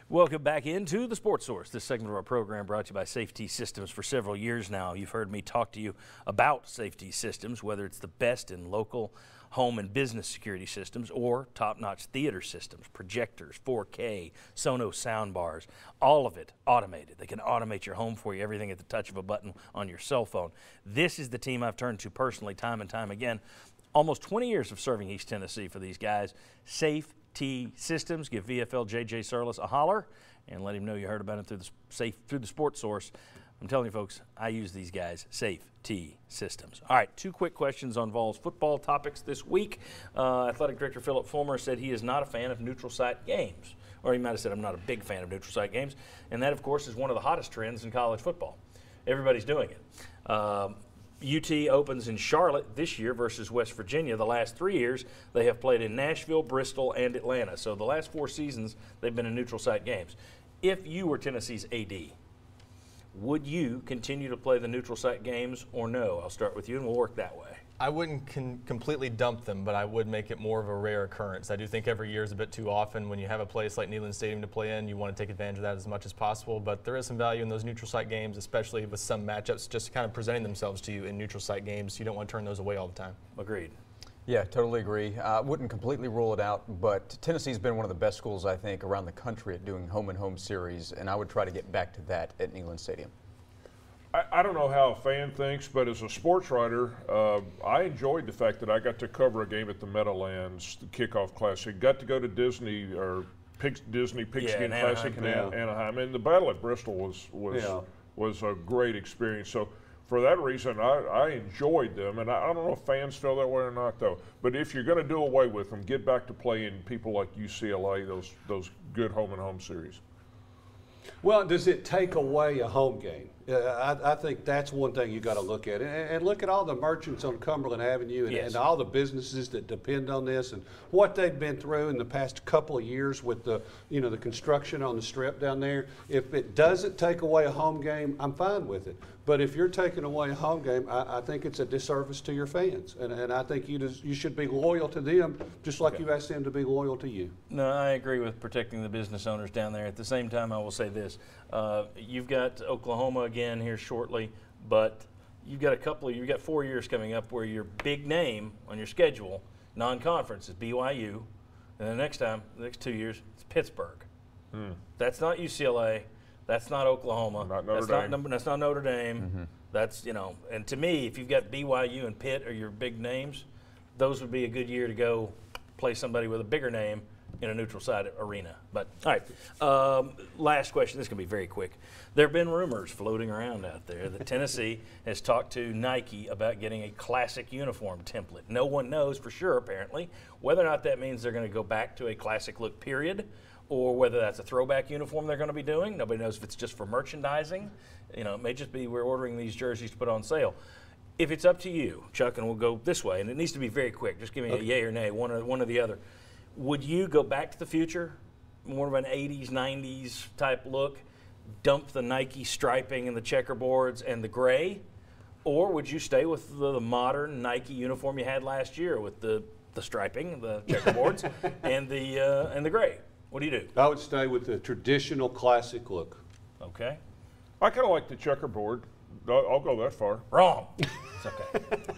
Welcome back into the Sports Source. This segment of our program brought to you by Safety Systems. For several years now, you've heard me talk to you about safety systems, whether it's the best in local home and business security systems or top-notch theater systems, projectors, 4K, Sonos sound bars, all of it automated. They can automate your home for you, everything at the touch of a button on your cell phone. This is the team I've turned to personally time and time again. Almost 20 years of serving East Tennessee for these guys. Safety Systems. Give VFL J.J. Surlis a holler and let him know you heard about him through the Sports Source. I'm telling you, folks, I use these guys. Safety Systems. All right, two quick questions on Vols football topics this week. Athletic Director Philip Fulmer said he is not a fan of neutral site games. Or he might have said, I'm not a big fan of neutral site games. And that, of course, is one of the hottest trends in college football. Everybody's doing it. UT opens in Charlotte this year versus West Virginia. The last 3 years, they have played in Nashville, Bristol, and Atlanta. So the last 4 seasons, they've been in neutral site games. If you were Tennessee's AD, would you continue to play the neutral site games or no? I'll start with you, and we'll work that way. I wouldn't completely dump them, but I would make it more of a rare occurrence. I do think every year is a bit too often. When you have a place like Neyland Stadium to play in, you want to take advantage of that as much as possible. But there is some value in those neutral site games, especially with some matchups just kind of presenting themselves to you in neutral site games. You don't want to turn those away all the time. Agreed. Yeah, totally agree. Wouldn't completely rule it out, but Tennessee's been one of the best schools, I think, around the country at doing home-and-home series, and I would try to get back to that at Neyland Stadium. I don't know how a fan thinks, but as a sports writer, I enjoyed the fact that I got to cover a game at the Meadowlands, the Kickoff Classic. Got to go to Disney Pigskin Classic in Anaheim, and the Battle at Bristol was a great experience. So for that reason, I enjoyed them, and I don't know if fans feel that way or not, though. But if you're going to do away with them, get back to playing people like UCLA, those good home-and-home series. Well, does it take away a home game? I think that's one thing you got to look at, and look at all the merchants on Cumberland Avenue and all the businesses that depend on this, and what they've been through in the past couple of years with the the construction on the strip down there. If it doesn't take away a home game, I'm fine with it. But if you're taking away a home game, I think it's a disservice to your fans, and I think you should be loyal to them just like you asked them to be loyal to you. No, I agree with protecting the business owners down there. At the same time, I will say this: you've got Oklahoma again here shortly, but you've got 4 years coming up where your big name on your schedule, non-conference, is BYU, and the next 2 years, it's Pittsburgh. That's not UCLA. That's not Oklahoma. That's not Notre Dame. Mm-hmm. That's, and to me, if you've got BYU and Pitt are your big names, those would be a good year to go play somebody with a bigger name in a neutral site arena. But, all right, last question. This is going to be very quick. There have been rumors floating around out there that Tennessee has talked to Nike about getting a classic uniform template. No one knows for sure, apparently, whether or not that means they're going to go back to a classic look period, or whether that's a throwback uniform they're going to be doing. Nobody knows if it's just for merchandising. It may just be we're ordering these jerseys to put on sale. If it's up to you, Chuck, and we'll go this way, and it needs to be very quick. Just give me a yay or nay, one or the other. Would you go back to the future, more of an 80s, 90s type look, dump the Nike striping and the checkerboards and the gray, or would you stay with the modern Nike uniform you had last year with the striping, the checkerboards, and the gray? What do you do? I would stay with the traditional classic look. Okay. I kind of like the checkerboard. I'll go that far. Wrong. It's okay.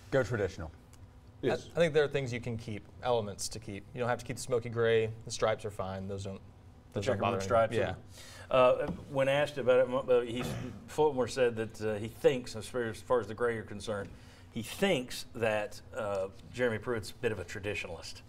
Go traditional. Yes. I think there are things you can keep, elements to keep. You don't have to keep the smoky gray. The stripes are fine. Those don't checkerboard stripes. Yeah. When asked about it, Fulmer said that he thinks, as far as the gray are concerned, he thinks that Jeremy Pruitt's a bit of a traditionalist.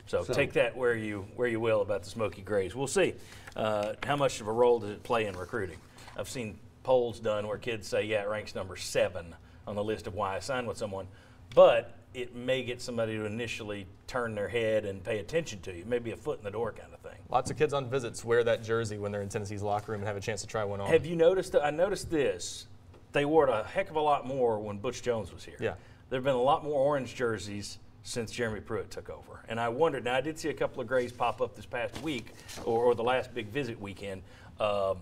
So take that where you will about the smoky grays. We'll see. How much of a role does it play in recruiting? I've seen polls done where kids say, yeah, it ranks number 7 on the list of why I signed with someone. But it may get somebody to initially turn their head and pay attention to you. Maybe a foot in the door kind of thing. Lots of kids on visits wear that jersey when they're in Tennessee's locker room and have a chance to try one on. Have you noticed? I noticed this. They wore it a heck of a lot more when Butch Jones was here. Yeah. There have been a lot more orange jerseys since Jeremy Pruitt took over. And I wondered, now I did see a couple of grays pop up this past week or the last big visit weekend, but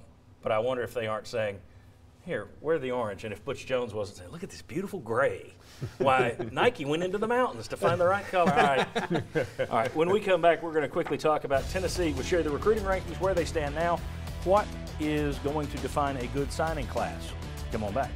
I wonder if they aren't saying, here, wear the orange. And if Butch Jones wasn't saying, look at this beautiful gray. Why, Nike went into the mountains to find the right color. All right. All right. When we come back, we're going to quickly talk about Tennessee. We'll share the recruiting rankings, where they stand now, what is going to define a good signing class. Come on back.